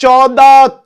14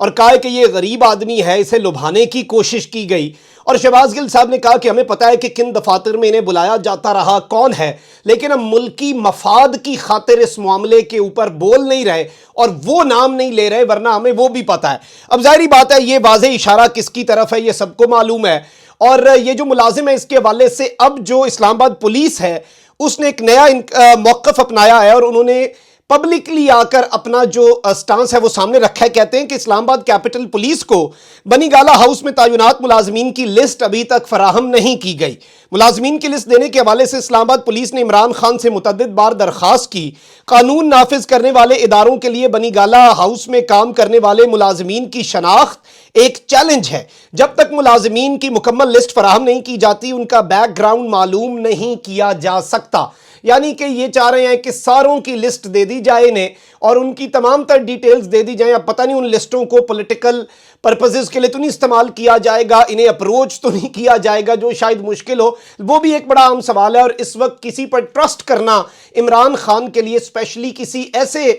اور کہا کہ یہ غریب آدمی ہے، اسے لبھانے کی کوشش کی گئی، اور شہباز گل صاحب نے کہا کہ ہمیں پتہ ہے کہ کن دفاتر میں انہیں بلایا جاتا رہا، کون ہے، لیکن ہم ملکی مفاد کی خاطر اس معاملے کے اوپر بول نہیں رہے اور وہ نام نہیں لے رہے، ورنہ ہمیں وہ بھی پتہ ہے۔ اب ظاہری بات ہے یہ واضح اشارہ کس کی طرف ہے یہ سب کو معلوم ہے، اور یہ جو ملازم ہے اس کے حوالے سے اب جو اسلام آباد پولیس ہے اس نے ایک نیا موقف اپنایا ہے، اور انہوں نے پبلکلی آ کر اپنا جو سٹانس ہے وہ سامنے رکھا ہے۔ کہتے ہیں کہ اسلام آباد کیپٹل پولیس کو بنی گالہ ہاؤس میں تعینات ملازمین کی لسٹ ابھی تک فراہم نہیں کی گئی۔ ملازمین کی لسٹ دینے کے حوالے سے اسلام آباد پولیس نے عمران خان سے متعدد بار درخواست کی۔ قانون نافذ کرنے والے اداروں کے لیے بنی گالہ ہاؤس میں کام کرنے والے ملازمین کی شناخت ایک چیلنج ہے۔ جب تک ملازمین کی مکمل لسٹ فراہم نہیں کی جاتی ان کا بیک گراؤنڈ معلوم نہیں کیا جا سکتا۔ یعنی کہ یہ چاہ رہے ہیں کہ ساروں کی لسٹ دے دی جائے انہیں اور ان کی تمام تر ڈیٹیلز دے دی جائیں۔ اب پتہ نہیں ان لسٹوں کو پولیٹیکل پرپسز کے لیے تو نہیں استعمال کیا جائے گا، انہیں اپروچ تو نہیں کیا جائے گا جو شاید مشکل ہو، وہ بھی ایک بڑا عام سوال ہے۔ اور اس وقت کسی پر ٹرسٹ کرنا عمران خان کے لیے اسپیشلی کسی ایسے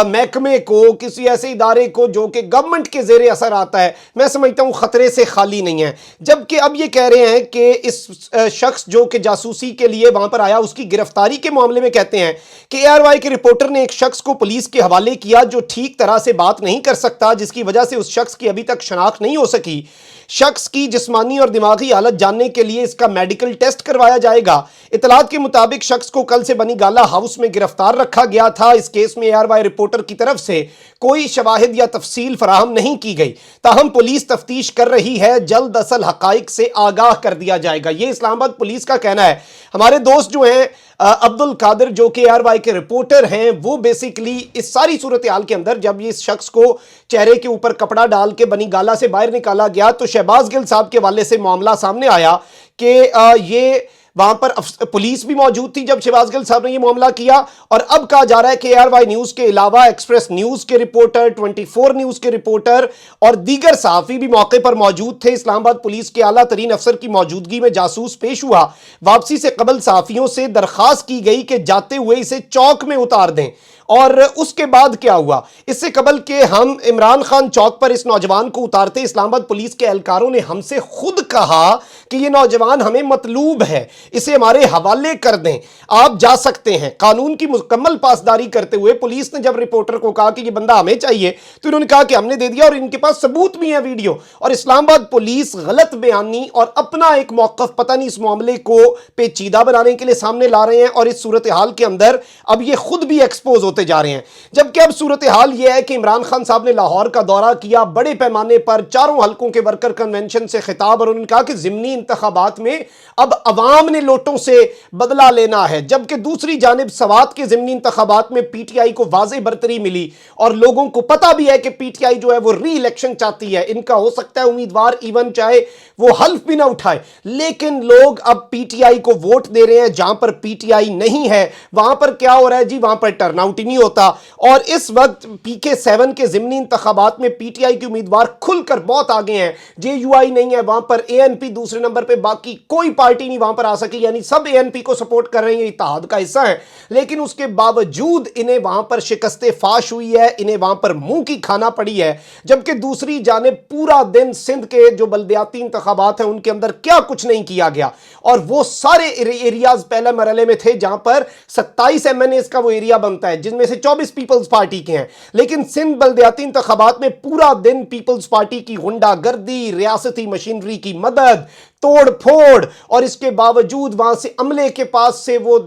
محکمے کو، کسی ایسے ادارے کو جو کہ گورنمنٹ کے زیر اثر آتا ہے، میں سمجھتا ہوں خطرے سے خالی نہیں ہے۔ جبکہ اب یہ کہہ رہے ہیں کہ اس شخص جو کہ جاسوسی کے لیے وہاں پر آیا اس کی گرفتاری کے معاملے میں کہتے ہیں کہ ARY کے رپورٹر نے ایک شخص کو پولیس کے حوالے کیا جو ٹھیک طرح سے بات نہیں کر سکتا، جس کی وجہ سے اس شخص کی ابھی تک شناخت نہیں ہو سکی۔ شخص کی جسمانی اور دماغی حالت جاننے کے لیے اس کا میڈیکل ٹیسٹ کروایا جائے گا۔ اطلاعات کے مطابق شخص کو کل سے بنی گالہ ہاؤس میں گرفتار رکھا گیا تھا۔ اس کیس میں ARY رپورٹر کی طرف سے کوئی شواہد یا تفصیل فراہم نہیں کی گئی، تاہم پولیس تفتیش کر رہی ہے، جلد اصل حقائق سے آگاہ کر دیا جائے گا۔ یہ اسلام آباد پولیس کا کہنا ہے۔ ہمارے دوست جو ہیں عبد القادر جو کہ ARY کے رپورٹر ہیں، وہ بیسیکلی اس ساری صورتحال کے اندر جب اس شخص کو چہرے کے اوپر کپڑا ڈال کے بنی گالہ سے باہر نکالا گیا تو شہباز گل صاحب کے حوالے سے معاملہ سامنے آیا کہ یہ وہاں پر پولیس بھی موجود تھی جب شہباز گل صاحب نے یہ معاملہ کیا، اور اب کہا جا رہا ہے کہ ARY نیوز کے علاوہ ایکسپریس نیوز کے رپورٹر، 24 نیوز کے رپورٹر اور دیگر صحافی بھی موقع پر موجود تھے۔ اسلام آباد پولیس کے اعلیٰ ترین افسر کی موجودگی میں جاسوس پیش ہوا۔ واپسی سے قبل صحافیوں سے درخواست کی گئی کہ جاتے ہوئے اسے چوک میں اتار دیں، اور اس کے بعد کیا ہوا؟ اس سے قبل کہ ہم عمران خان چوک پر اس نوجوان کو اتارتے، اسلام آباد پولیس کے اہلکاروں نے ہم سے خود کہا کہ یہ نوجوان ہمیں مطلوب ہے، اسے ہمارے حوالے کر دیں، آپ جا سکتے ہیں۔ قانون کی مکمل پاسداری کرتے ہوئے پولیس نے جب رپورٹر کو کہا کہ یہ بندہ ہمیں چاہیے تو انہوں نے کہا کہ ہم نے دے دیا، اور ان کے پاس ثبوت بھی ہے ویڈیو۔ اور اسلام آباد پولیس غلط بیانی اور اپنا ایک موقف پتہ نہیں اس معاملے کو پیچیدہ بنانے کے لیے سامنے لا رہے ہیں، اور اس صورتحال کے اندر اب یہ خود بھی ایکسپوز ہوتے جا رہے ہیں۔ جبکہ اب صورتحال یہ ہے کہ عمران خان صاحب نے لاہور کا دورہ کیا، بڑے پیمانے پر چاروں حلقوں کے ورکر کنونشن سے خطاب، اور انہوں نے کہا کہ ضمنی انتخابات میں اب عوام نے لوٹوں سے بدلہ لینا ہے۔ جبکہ دوسری جانب سوات کے ضمنی انتخابات میں PTI کو واضح برتری ملی، اور لوگوں کو پتہ بھی ہے کہ PTI جو ہے وہ ری الیکشن چاہتی ہے، ان کا ہو سکتا ہے امیدوار ایون چاہے وہ حلف بھی نہ اٹھائے، لیکن لوگ اب PTI کو ووٹ دے رہے ہیں۔ جہاں پر PTI نہیں ہے وہاں پر کیا ہو رہا ہے جی؟ وہاں پر ٹرن آؤٹ ہی نہیں ہوتا۔ اور اس وقت PK7 کے ضمنی انتخابات میں PTI کے امیدوار کھل کر بہت آگے ہیں، JUI نہیں ہے وہاں پر، ANP دوسرے نمبر پہ، باقی کوئی پارٹی نہیں وہاں پر آ سکی، یعنی سب ANP کو سپورٹ کر رہے ہیں، اتحاد کا حصہ ہیں، لیکن اس کے باوجود انہیں وہاں پر شکست فاش ہوئی ہے، انہیں وہاں پر منہ کی کھانا پڑی ہے۔ جبکہ دوسری جانب پورا دن سندھ کے جو بلدیاتی انتخابات ہیں ان کے اندر کیا کچھ نہیں کیا گیا، اور وہ سارے ایریاز پہلے مرحلے میں تھے جہاں پر 27 MNAs کا وہ ایریا بنتا ہے، جن میں سے 24 پیپلز پارٹی کے ہیں، لیکن سندھ بلدیاتی انتخابات میں پورا دن پیپلز پارٹی کی غنڈہ گردی، ریاستی مشینری کی مدد، توڑ پھوڑ، اور اس کے باوجود وہاں سے عملے کے پاس سے وہ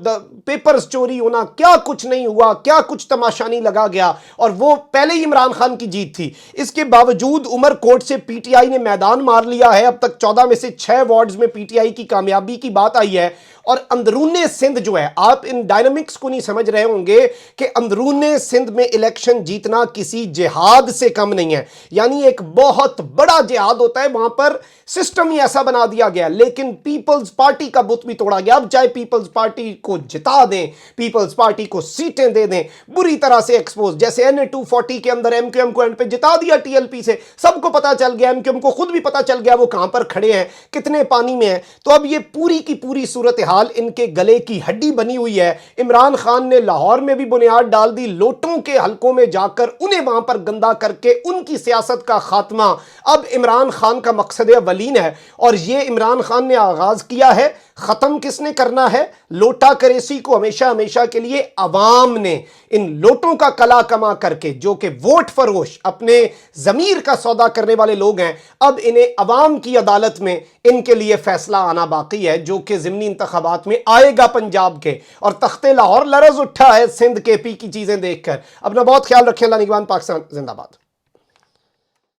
پیپرز چوری ہونا، کیا کچھ نہیں ہوا، کیا کچھ تماشا نہیں لگا گیا، اور وہ پہلے ہی عمران خان کی جیت تھی۔ اس کے باوجود عمر کوٹ سے PTI نے میدان مار لیا ہے، اب تک 14 میں سے 6 وارڈز میں PTI کی کامیابی کی بات آئی ہے۔ اور اندرون سندھ جو ہے، آپ ان ڈائنامکس کو نہیں سمجھ رہے ہوں گے کہ اندرون سندھ میں الیکشن جیتنا کسی جہاد سے کم نہیں ہے، یعنی ایک بہت بڑا جہاد ہوتا ہے۔ وہاں پر سسٹم ہی ایسا بنا دیا دیا گیا, لیکن پیپلز پارٹی کا بت بھی توڑا گیا. اب چاہے پیپلز پارٹی کو جتا دیں, پیپلز پارٹی کو سیٹیں دے دیں, بری طرح سے ایکسپوز, جیسے NA-240 کے اندر ایم کیو ایم کو اینڈ پہ جتا دیا TLP سے, سب کو پتا چل گیا, ایم کیو ایم کو خود بھی پتا چل گیا وہ کہاں پر کھڑے ہیں, کتنے پانی میں ہیں. تو اب یہ پوری کی پوری صورتحال ان کے گلے کی ہڈی بنی ہوئی ہے. عمران خان نے لاہور میں بھی بنیاد ڈال دی, لوٹوں کے حلقوں میں جا کر انہیں وہاں پر گندا کر کے ان کی سیاست کا خاتمہ اب عمران خان کا مقصد اولین ہے. اور یہ عمران خان نے آغاز کیا ہے, ختم کس نے کرنا ہے؟ لوٹا کریسی کو ہمیشہ ہمیشہ کے لیے عوام نے ان لوٹوں کا کلا کما کر کے, جو کہ ووٹ فروش اپنے ضمیر کا سودا کرنے والے لوگ ہیں, اب انہیں عوام کی عدالت میں ان کے لیے فیصلہ آنا باقی ہے, جو کہ ضمنی انتخابات میں آئے گا پنجاب کے. اور تخت لاہور لرز اٹھا ہے سندھ کے پی کی چیزیں دیکھ کر. اپنا بہت خیال رکھیں. اللہ نگہبان. پاکستان زندہ باد.